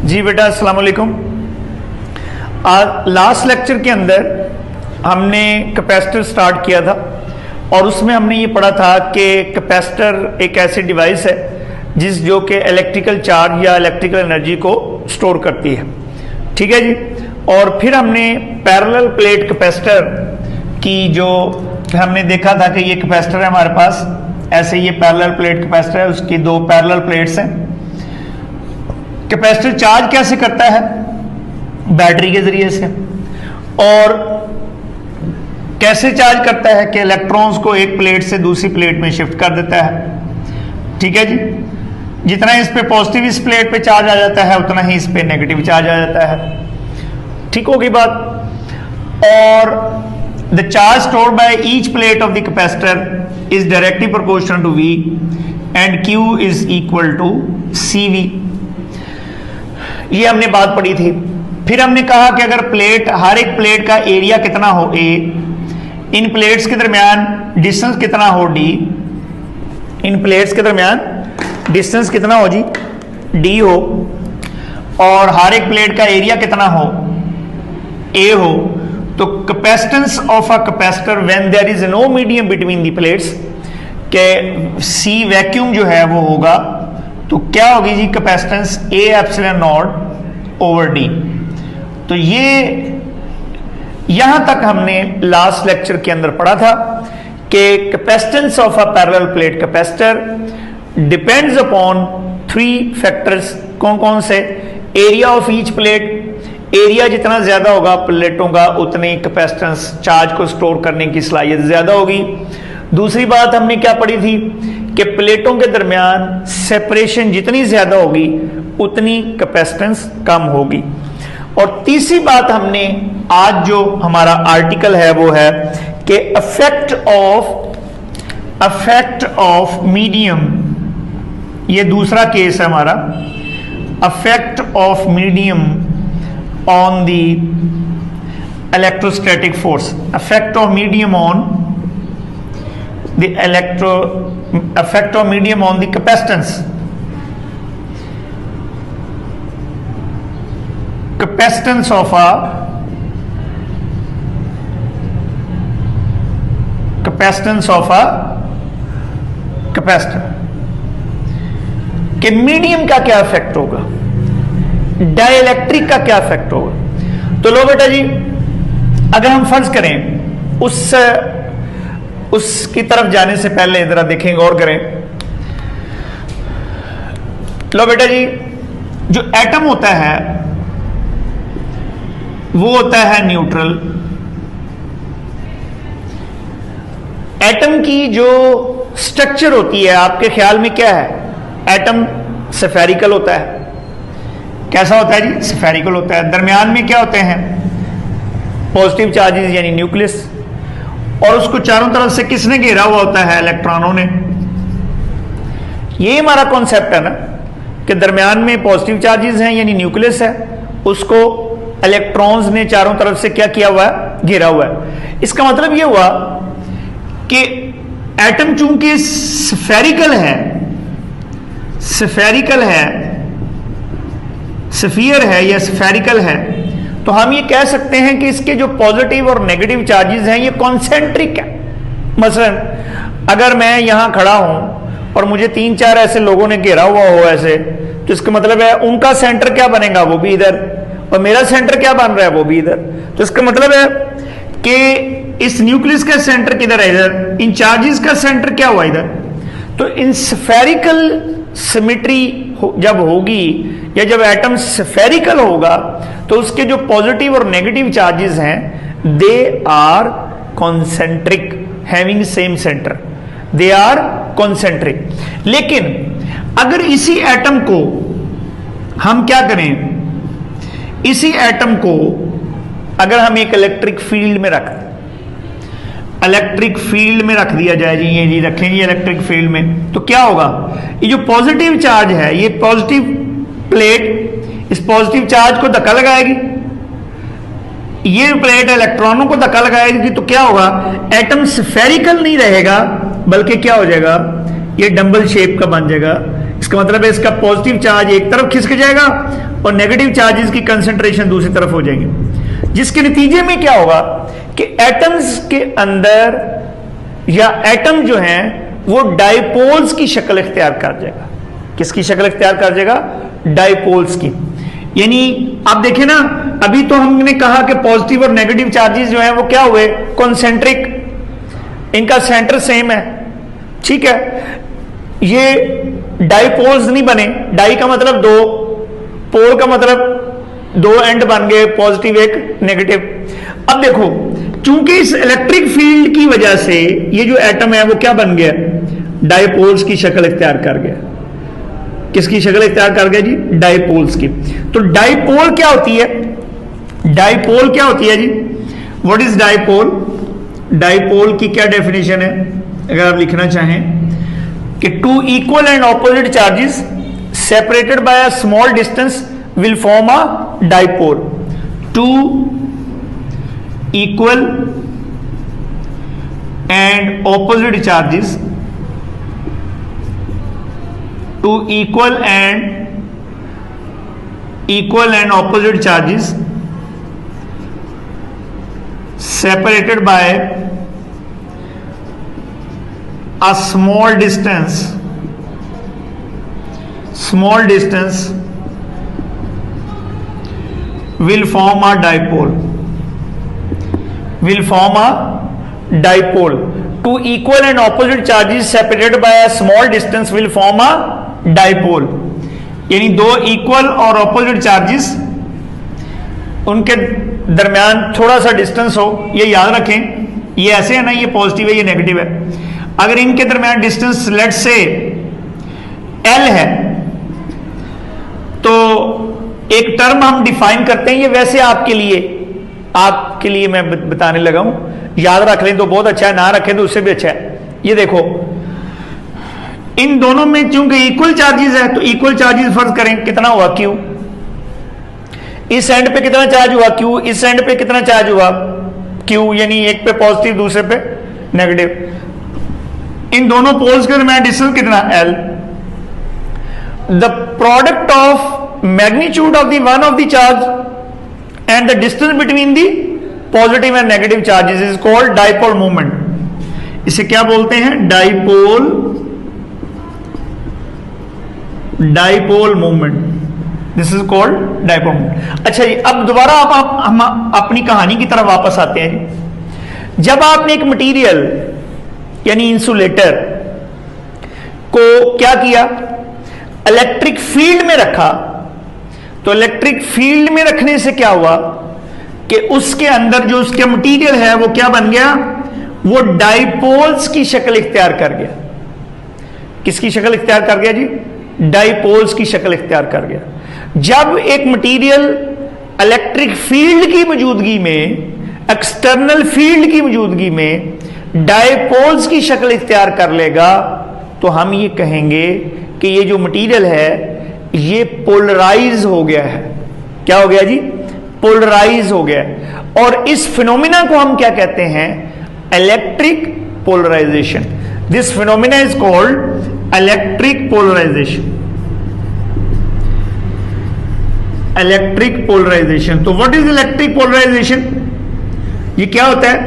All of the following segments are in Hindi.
जी बेटा अस्सलाम वालेकुम। आज लास्ट लेक्चर के अंदर हमने कैपेसिटर स्टार्ट किया था और उसमें हमने ये पढ़ा था कि कैपेसिटर एक ऐसी डिवाइस है जो कि इलेक्ट्रिकल चार्ज या इलेक्ट्रिकल एनर्जी को स्टोर करती है। ठीक है जी। और फिर हमने पैरेलल प्लेट कैपेसिटर की जो हमने देखा था कि ये कैपेसिटर है हमारे पास, ऐसे ये पैरेलल प्लेट कैपेसिटर है, उसकी दो पैरेलल प्लेट्स हैं। कैपेसिटर चार्ज कैसे करता है? बैटरी के जरिए से। और कैसे चार्ज करता है कि इलेक्ट्रॉन्स को एक प्लेट से दूसरी प्लेट में शिफ्ट कर देता है। ठीक है जी। जितना इस पे पॉजिटिव इस प्लेट पे चार्ज आ जाता है उतना ही इस पे नेगेटिव चार्ज आ जाता है। ठीक होगी बात। और the charge stored by each plate of the capacitor is directly proportional to V and Q is equal to CV। ये हमने बात पढ़ी थी। फिर हमने कहा कि अगर प्लेट, हर एक प्लेट का एरिया कितना हो A, इन प्लेट्स के दरमियान डिस्टेंस कितना हो D, इन प्लेट्स के दरमियान डिस्टेंस कितना हो जी D हो, और हर एक प्लेट का एरिया कितना हो A हो, तो capacitance of a capacitor when there is no medium between the plates के C वैक्यूम जो है वो होगा, तो क्या होगी जी capacitance A epsilon not over D। तो ये यहां तक हमने लास्ट लेक्चर के अंदर पढ़ा था कि capacitance of a parallel plate capacitor depends upon three factors. कौन कौन से? Area of each plate, area जितना ज्यादा होगा प्लेटों का उतनी कैपेसिटेंस चार्ज को स्टोर करने की सलाहियत ज्यादा होगी। दूसरी बात हमने क्या पढ़ी थी कि प्लेटों के दरमियान सेपरेशन जितनी ज्यादा होगी उतनी कैपेसिटेंस कम होगी। और तीसरी बात हमने आज जो हमारा आर्टिकल है वो है कि अफेक्ट ऑफ मीडियम, ये दूसरा केस है हमारा, affect of medium on the electrostatic force, affect of medium on the effect of medium on the capacitance of a capacitor कि मीडियम का क्या इफेक्ट होगा, डाइलेक्ट्रिक का क्या इफेक्ट होगा। तो लो बेटा जी, अगर हम फर्ज करें उसकी तरफ जाने से पहले जरा देखें, गौर करें। लो बेटा जी, जो एटम होता है वो होता है न्यूट्रल। एटम की जो स्ट्रक्चर होती है आपके ख्याल में क्या है? एटम स्फेरिकल होता है। कैसा होता है जी? स्फेरिकल होता है। दरमियान में क्या होते हैं? पॉजिटिव चार्जेस यानी न्यूक्लियस, और उसको चारों तरफ से किसने घेरा हुआ होता है? इलेक्ट्रॉनों ने। ये हमारा कॉन्सेप्ट है ना कि दरमियान में पॉजिटिव चार्जेस हैं यानी न्यूक्लियस है, उसको इलेक्ट्रॉन्स ने चारों तरफ से क्या किया हुआ है? घेरा हुआ है। इसका मतलब ये हुआ कि एटम चूंकि स्फेरिकल है, स्फीयर है या स्फेरिकल है, तो हम ये कह सकते हैं कि इसके जो पॉजिटिव और नेगेटिव चार्जेस हैं ये कॉन्सेंट्रिक है। मसलन अगर मैं यहां खड़ा हूं और मुझे 3-4 ऐसे लोगों ने घेरा हुआ हो ऐसे, तो इसका मतलब है उनका सेंटर क्या बनेगा? वो भी इधर, और मेरा सेंटर क्या बन रहा है? वो भी इधर। तो इसका मतलब है कि इस न्यूक्लियस का सेंटर किधर है? इधर। इन चार्जेस का सेंटर क्या हुआ? इधर। तो इन स्फेरिकल सिमेट्री जब होगी या जब एटम स्फेरिकल होगा तो उसके जो पॉजिटिव और नेगेटिव चार्जेस हैं they are concentric, having same centre, they are concentric. लेकिन अगर इसी एटम को हम क्या करें, इसी एटम को अगर हम एक इलेक्ट्रिक फील्ड में रख दिया जाए जी, ये जी रखेंगे इलेक्ट्रिक फील्ड में, तो क्या होगा? ये जो पॉजिटिव चार्ज है, ये पॉजिटिव प्लेट इस पॉजिटिव चार्ज को धक्का लगाएगी, ये प्लेट इलेक्ट्रॉनों को धक्का लगाएगी, तो क्या होगा? एटम स्फेरिकल नहीं रहेगा बल्कि क्या हो जाएगा? ये डंबल शेप का बन जाएगा। इसका मतलब है इसका पॉजिटिव चार्ज एक तरफ खिसक जाएगा और नेगेटिव चार्जेस की कंसंट्रेशन दूसरी तरफ हो जाएंगी, जिसके नतीजे में क्या होगा कि एटम्स के अंदर या एटम जो है वो डाइपोल्स की शक्ल इख्तियार कर जाएगा। किसकी शक्ल इख्तियार कर जाएगा? डाइपोल्स की। यानी आप देखें ना, अभी तो हमने कहा कि पॉजिटिव और नेगेटिव चार्जेस जो है वो क्या हुए? कॉन्सेंट्रिक, इनका सेंटर सेम है, ठीक है। ये डाइपोल्स नहीं बने, डाई का मतलब दो, पोल का मतलब दो एंड बन गए, पॉजिटिव एक नेगेटिव। अब देखो, चूंकि इस इलेक्ट्रिक फील्ड की वजह से ये जो एटम है वो क्या बन गया? डाइपोल्स की शक्ल इख्तियार कर गया। किसकी शक्ल इख्तियार कर गया जी? डाइपोल्स की। तो डाइपोल क्या होती है? डाइपोल क्या होती है जी? What is dipole? डाइपोल की क्या डेफिनेशन है अगर आप लिखना चाहें कि two equal and opposite charges separated by a small distance will form a dipole. Two equal and opposite charges, two equal and opposite charges separated by a small distance will form a dipole. Two equal and opposite charges separated by a small distance will form a dipole. यानी दो इक्वल और ऑपोजिट चार्जेस, उनके दरमियान थोड़ा सा डिस्टेंस हो, ये याद रखें। ये ऐसे है ना, ये पॉजिटिव है, ये नेगेटिव है। अगर इनके दरमियान डिस्टेंस लेट से एल है तो एक टर्म हम डिफाइन करते हैं, ये वैसे आपके लिए मैं बताने लगा हूं, याद रख लें तो बहुत अच्छा है, ना रखें तो उससे भी अच्छा है। ये देखो, इन दोनों में चूंकि इक्वल चार्जेस है तो इक्वल चार्जेस फर्ज करें, कितना हुआ? क्यू। इस एंड पे कितना चार्ज हुआ? क्यू। इस एंड पे कितना चार्ज हुआ? क्यू। यानी एक पे पॉजिटिव, दूसरे पे नेगेटिव। इन दोनों पोल्स के दरमियान डिस्टेंस कितना? L. The product of magnitude of the one of the charge and the distance between the positive and negative charges is called dipole movement. इसे क्या बोलते हैं? Dipole movement. This is called dipole movement. अच्छा जी, अब दोबारा हम अपनी कहानी की तरफ वापस आते हैं। जब आपने एक मटेरियल यानी इंसुलेटर को क्या किया? इलेक्ट्रिक फील्ड में रखा, तो इलेक्ट्रिक फील्ड में रखने से क्या हुआ कि उसके अंदर जो उसका मटेरियल है वो क्या बन गया? वो डाइपोल्स की शक्ल इख्तियार कर गया। किसकी शक्ल इख्तियार कर गया जी? डाइपोल्स की शक्ल इख्तियार कर गया। जब एक मटेरियल इलेक्ट्रिक फील्ड की मौजूदगी में, एक्सटर्नल फील्ड की मौजूदगी में डाइपोल्स की शक्ल इख्तियार कर लेगा तो हम ये कहेंगे कि ये जो मटेरियल है ये पोलराइज हो गया है। क्या हो गया जी? पोलराइज हो गया है। और इस फिनोमिना को हम क्या कहते हैं? Electric polarisation. This phenomena is called electric polarisation. Electric polarisation. तो व्हाट इज इलेक्ट्रिक पोलराइजेशन? ये क्या होता है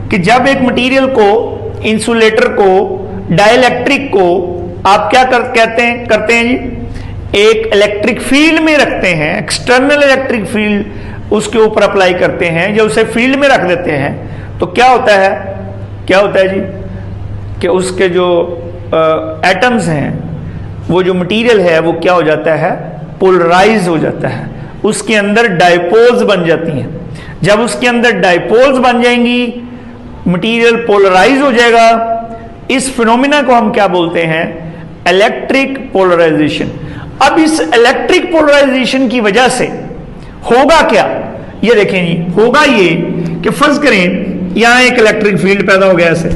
कि जब एक मटेरियल को, इंसुलेटर को, डाइलेक्ट्रिक को आप क्या करते हैं जी? एक इलेक्ट्रिक फील्ड में रखते हैं, एक्सटर्नल इलेक्ट्रिक फील्ड उसके ऊपर अप्लाई करते हैं, जब उसे फील्ड में रख देते हैं तो क्या होता है? क्या होता है जी? कि उसके जो एटम्स हैं, वो जो मटेरियल है वो क्या हो जाता है? पोलराइज हो जाता है। उसके अंदर डाइपोल्स बन जाती हैं। जब उसके अंदर डाइपोल्स बन जाएंगी, मटेरियल पोलराइज हो जाएगा। इस फिनोमिना को हम क्या बोलते हैं? Electric polarisation. अब इस इलेक्ट्रिक पोलराइजेशन की वजह से होगा क्या? ये देखें जी, होगा ये कि फर्ज करें यहां एक इलेक्ट्रिक फील्ड पैदा हो गया ऐसे,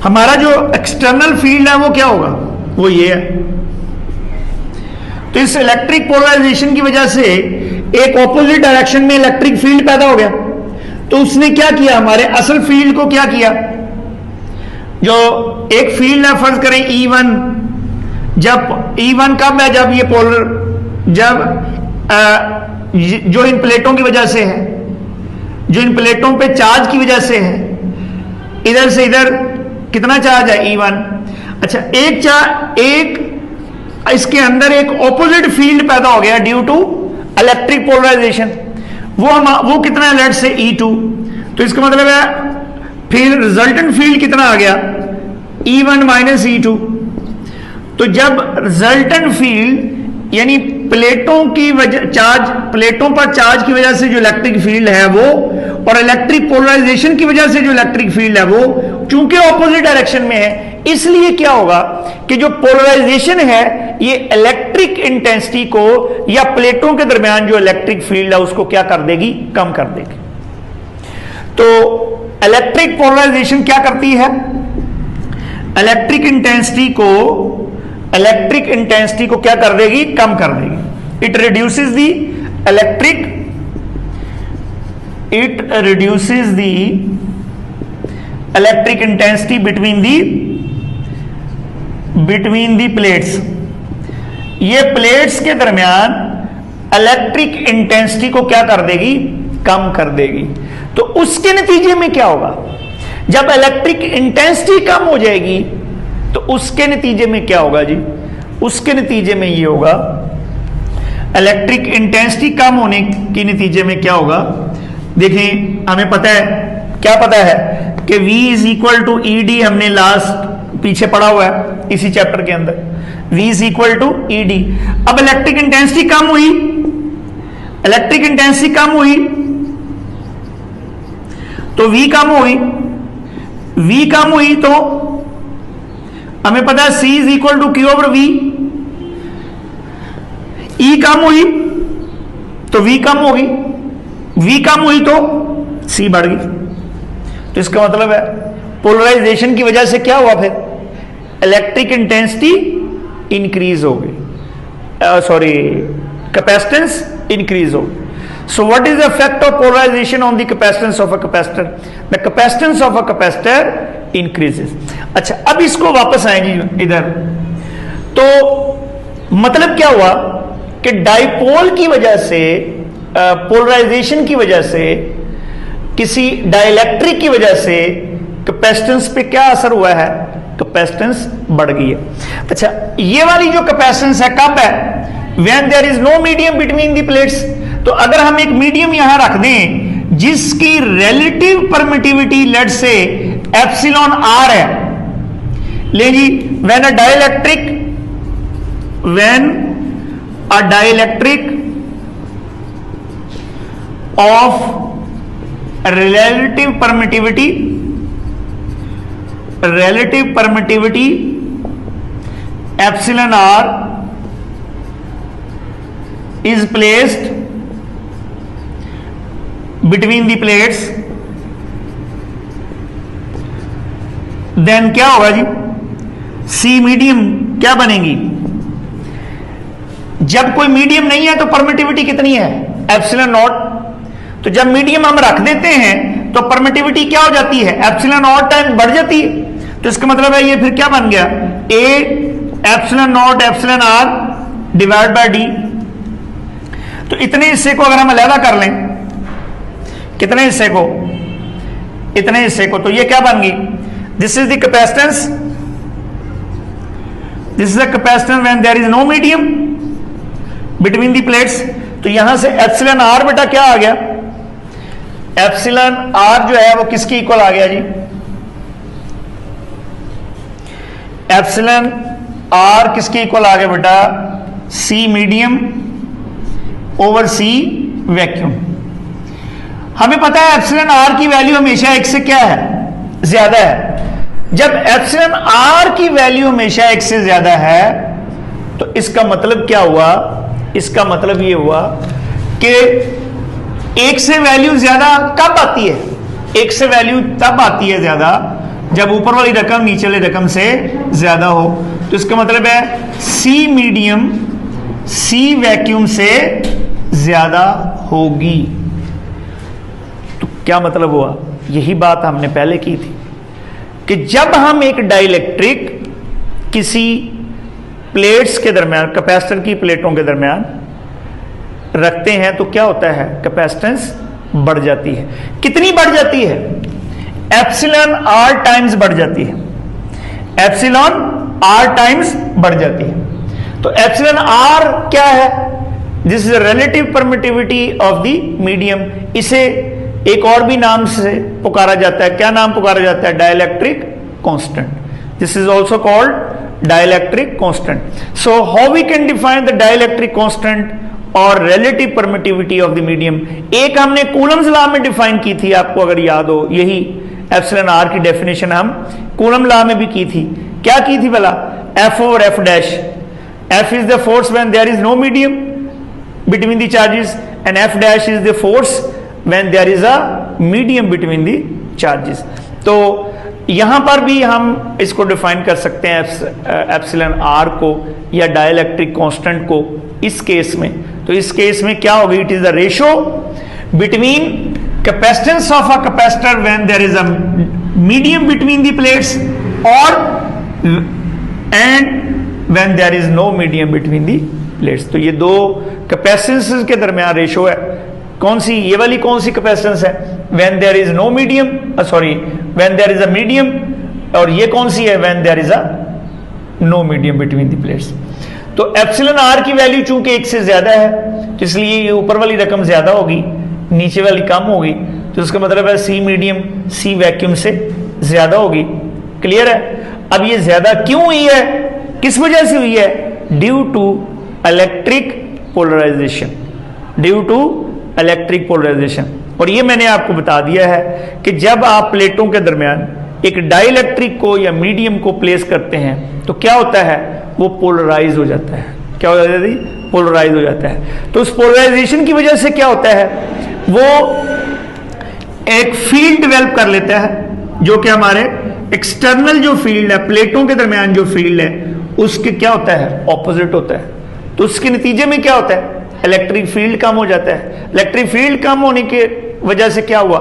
हमारा जो एक्सटर्नल फील्ड है वो क्या होगा? वो ये है। तो इस इलेक्ट्रिक पोलराइजेशन की वजह से एक ऑपोजिट डायरेक्शन में इलेक्ट्रिक फील्ड पैदा हो गया। तो उसने क्या किया? हमारे असल फील्ड को क्या किया? जो एक फील्ड है फर्ज करें E1, जब E1 कब है? जब जो इन प्लेटों की वजह से है, जो इन प्लेटों पे चार्ज की वजह से है, इधर से इधर कितना चार्ज है E1। अच्छा, एक इसके अंदर एक ऑपोजिट फील्ड पैदा हो गया ड्यू टू इलेक्ट्रिक पोलराइजेशन, वो कितना है, लेट से E2। तो इसका मतलब है फिर रिजल्टेंट फील्ड कितना आ गया, E1 माइनस E2। तो जब रिजल्टेंट फील्ड यानी प्लेटों की वजह प्लेटों पर चार्ज की वजह से जो इलेक्ट्रिक फील्ड है वो, और इलेक्ट्रिक पोलराइजेशन की वजह से जो इलेक्ट्रिक फील्ड है वो चूंकि ऑपोजिट डायरेक्शन में है, इसलिए क्या होगा कि जो पोलराइजेशन है ये इलेक्ट्रिक इंटेंसिटी को या प्लेटों के दरमियान जो इलेक्ट्रिक फील्ड है उसको क्या कर देगी, कम कर देगी। तो इलेक्ट्रिक पोलराइजेशन क्या करती है, इलेक्ट्रिक इंटेंसिटी को क्या कर देगी, कम कर देगी। It reduces the electric intensity between the plates. ये प्लेट्स के दरमियान इलेक्ट्रिक इंटेंसिटी को क्या कर देगी, कम कर देगी। तो उसके नतीजे में क्या होगा, जब इलेक्ट्रिक इंटेंसिटी कम हो जाएगी तो उसके नतीजे में क्या होगा जी, उसके नतीजे में ये होगा, इलेक्ट्रिक इंटेंसिटी कम होने के नतीजे में क्या होगा, देखें हमें पता है, क्या पता है कि V is equal to ED, हमने लास्ट पीछे पढ़ा हुआ है इसी चैप्टर के अंदर, V is equal to ED। अब इलेक्ट्रिक इंटेंसिटी कम हुई, तो V कम हुई तो हमें पता है C is equal to Q over V। E कम हुई तो V कम होगी, V कम हुई तो C बढ़ गई। तो इसका मतलब है पोलराइजेशन की वजह से क्या हुआ, फिर इलेक्ट्रिक इंटेंसिटी इंक्रीज हो गई, कैपेसिटेंस इंक्रीज हो गई। So what is the effect of polarization on the capacitance of a capacitor? The capacitance of a capacitor increases. अच्छा, अब इसको वापस आएंगे इधर, तो मतलब क्या हुआ कि डाइपोल की वजह से, पोलराइजेशन की वजह से, किसी डाइलेक्ट्रिक की वजह से कैपेसिटेंस पे क्या असर हुआ है, कैपेसिटेंस बढ़ गई है। अच्छा, ये वाली जो कैपेसिटेंस है कब है, when there is no medium between the plates. तो अगर हम एक मीडियम यहां रख दें जिसकी रिलेटिव परमिटिविटी लेट से एप्सिलॉन R है, ले जी, when a dielectric of relative permittivity epsilon R is placed between the plates, then क्या होगा जी, C मीडियम क्या बनेगी, जब कोई मीडियम नहीं है तो परमिटिविटी कितनी है, एप्सिलॉन नॉट। तो जब मीडियम हम रख देते हैं तो परमिटिविटी क्या हो जाती है, एप्सिलॉन नॉट टाइम बढ़ जाती है। तो इसका मतलब है ये फिर क्या बन गया, A epsilon not epsilon R divide by D। तो इतने हिस्से को अगर हम अलग कर लें, कितने हिस्से को, इतने हिस्से को, तो ये क्या बन गई, this is the capacitance, this is the capacitance when there is no medium between the plates. तो यहां से एप्सिलॉन R बेटा क्या आ गया, एप्सिलॉन R जो है वो किसके इक्वल आ गया जी, एप्सिलॉन R किसके इक्वल आ गया बेटा, C medium over C vacuum. हमें पता है एप्सिलॉन R की वैल्यू हमेशा 1 से क्या है, ज्यादा है। जब एप्सिलॉन R की वैल्यू हमेशा 1 से ज्यादा है तो इसका मतलब क्या हुआ, इसका मतलब ये हुआ कि 1 से वैल्यू ज्यादा कब आती है, 1 से वैल्यू तब आती है ज्यादा जब ऊपर वाली रकम नीचे वाली रकम से ज्यादा हो। तो इसका मतलब है C मीडियम C वैक्यूम से ज्यादा होगी। तो क्या मतलब हुआ, यही बात हमने पहले की थी कि जब हम एक डाइलेक्ट्रिक किसी प्लेट्स के दरमियान, कैपेसिटर की प्लेटों के दरमियान रखते हैं तो क्या होता है, कैपेसिटेंस बढ़ जाती है। कितनी बढ़ जाती है, एप्सिलॉन आर टाइम्स बढ़ जाती है, एप्सिलॉन आर टाइम्स बढ़ जाती है। तो एप्सिलॉन आर क्या है, this is relative permittivity of the medium. इसे एक और भी नाम से पुकारा जाता है, क्या नाम पुकारा जाता है, dielectric constant. This is also called dielectric constant. So how we can define the dielectric constant और relative permittivity of the medium. एक हमने कूलम्स लॉ में डिफाइन की थी, आपको अगर याद हो, यही एप्सिलॉन आर की डेफिनेशन हम कूलम लॉ में भी की थी। क्या की थी भला, F over F dash, F is the force when there is no medium between the charges and F dash is the force when there is a medium between the charges. तो यहां पर भी हम इसको डिफाइन कर सकते हैं एप्सिलॉन आर को या डाइलेक्ट्रिक कांस्टेंट को इस केस में। तो इस केस में क्या होगी, it is the ratio between capacitance of a capacitor when there is a medium between the plates और and when there is no medium between the plates. तो ये दो कैपेसिटेंस के दरमियान रेशो है। कौन सी, ये वाली कौन सी कैपेसिटेंस है, when there is no medium, sorry when there is a medium, और ये कौन सी है, when there is a no medium between the plates. तो एप्सिलॉन आर की वैल्यू चूंकि एक से ज्यादा है तो इसलिए ये ऊपर वाली रकम ज्यादा होगी, नीचे वाली कम होगी। तो इसका मतलब है सी मीडियम सी वैक्यूम से ज्यादा होगी। क्लियर है। अब ये ज्यादा क्यों हुई है, किस वजह से हुई है, due to electric polarisation, due to electric polarisation. और ये मैंने आपको बता दिया है कि जब आप प्लेटों के दरमियान एक डाइलेक्ट्रिक को या मीडियम को प्लेस करते हैं तो क्या होता है, वो पोलराइज हो जाता है। क्या हो जाता है, पोलराइज हो जाता है। तो उस पोलराइजेशन की वजह से क्या होता है, वो एक फील्ड डेवलप कर लेता है जो कि हमारे एक्सटर्नल जो फील्ड है, प्लेटों के दरमियान जो फील्ड है, उसके क्या होता है, ऑपोजिट होता है। तो उसके नतीजे में क्या होता है, इलेक्ट्रिक फील्ड कम हो जाता है। इलेक्ट्रिक फील्ड कम होने की वजह से क्या हुआ,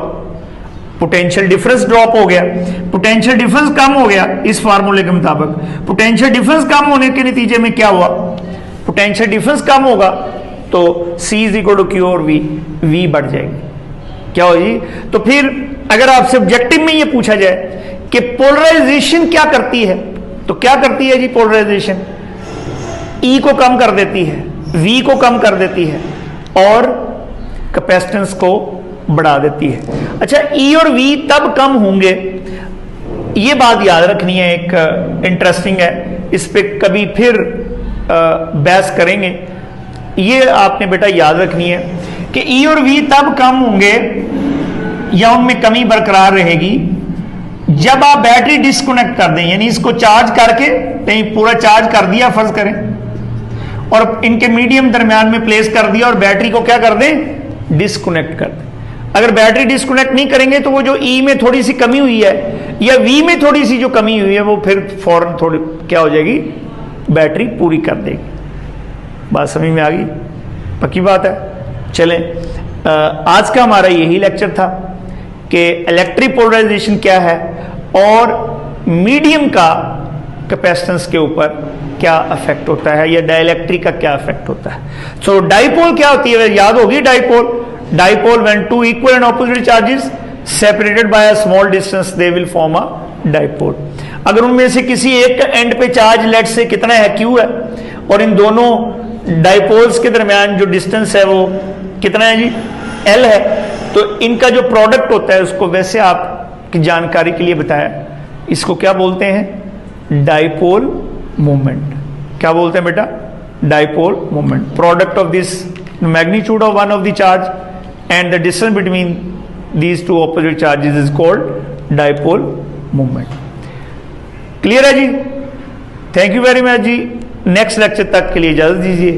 पोटेंशियल डिफरेंस ड्रॉप हो गया। पोटेंशियल डिफरेंस कम हो गया इस फार्मूले के मुताबिक। पोटेंशियल डिफरेंस कम होने के नतीजे में क्या हुआ, पोटेंशियल डिफरेंस कम होगा तो C is equal to Q और V बढ़ जाएगी। क्या होगी, तो फिर अगर आपसे ऑब्जेक्टिव में ये पूछा जाए कि पोलराइजेशन क्या करती है, तो क्या करती है जी पोलराइजेशन, E को कम कर देती है, V को कम कर देती है और कैपेसिटेंस को बढ़ा देती है। अच्छा, E और V तब कम होंगे, ये बात याद रखनी है, एक इंटरेस्टिंग है, इस पे कभी फिर बहस करेंगे। ये आपने बेटा याद रखनी है कि E और V तब कम होंगे या उनमें कमी बरकरार रहेगी जब आप बैटरी डिस्कनेक्ट कर दें, यानी इसको चार्ज करके कहीं पूरा चार्ज कर दिया फर्ज करें और इनके मीडियम दरमियान में प्लेस कर दिया और बैटरी को क्या कर दें, डिस्कनेक्ट कर दें। अगर बैटरी डिस्कनेक्ट नहीं करेंगे तो वो जो E में थोड़ी सी कमी हुई है या V में थोड़ी सी जो कमी हुई है वो फिर फौरन थोड़ी क्या हो जाएगी, बैटरी पूरी कर देगी। बात समझ में आ गई, पक्की बात है। चलें, आज का हमारा यही लेक्चर था कि इलेक्ट्रिक पोलराइजेशन क्या है और मीडियम का कैपेसिटेंस के ऊपर क्या इफेक्ट होता है या डाइलेक्ट्रिक का क्या इफेक्ट होता है। सो डाइपोल क्या होती है, याद होगी dipole, dipole when two equal and opposite charges separated by a small distance they will form a dipole. अगर उनमें से किसी एक एंड पे चार्ज लेट से कितना है, Q है, और इन दोनों डाइपोल्स के दरमियान जो डिस्टेंस है वो कितना है जी, L है, तो इनका जो प्रोडक्ट होता है उसको वैसे आपकी जानकारी के लिए बताया, इसको क्या बोलते हैं, डाइपोल मोमेंट। क्या बोलते हैं बेटा, dipole moment. Product of this magnitude of one of the charge and the distance between these two opposite charges is called dipole moment. Clear है जी, थैंक यू वेरी मच जी। नेक्स्ट लेक्चर तक के लिए इजाजत दीजिए।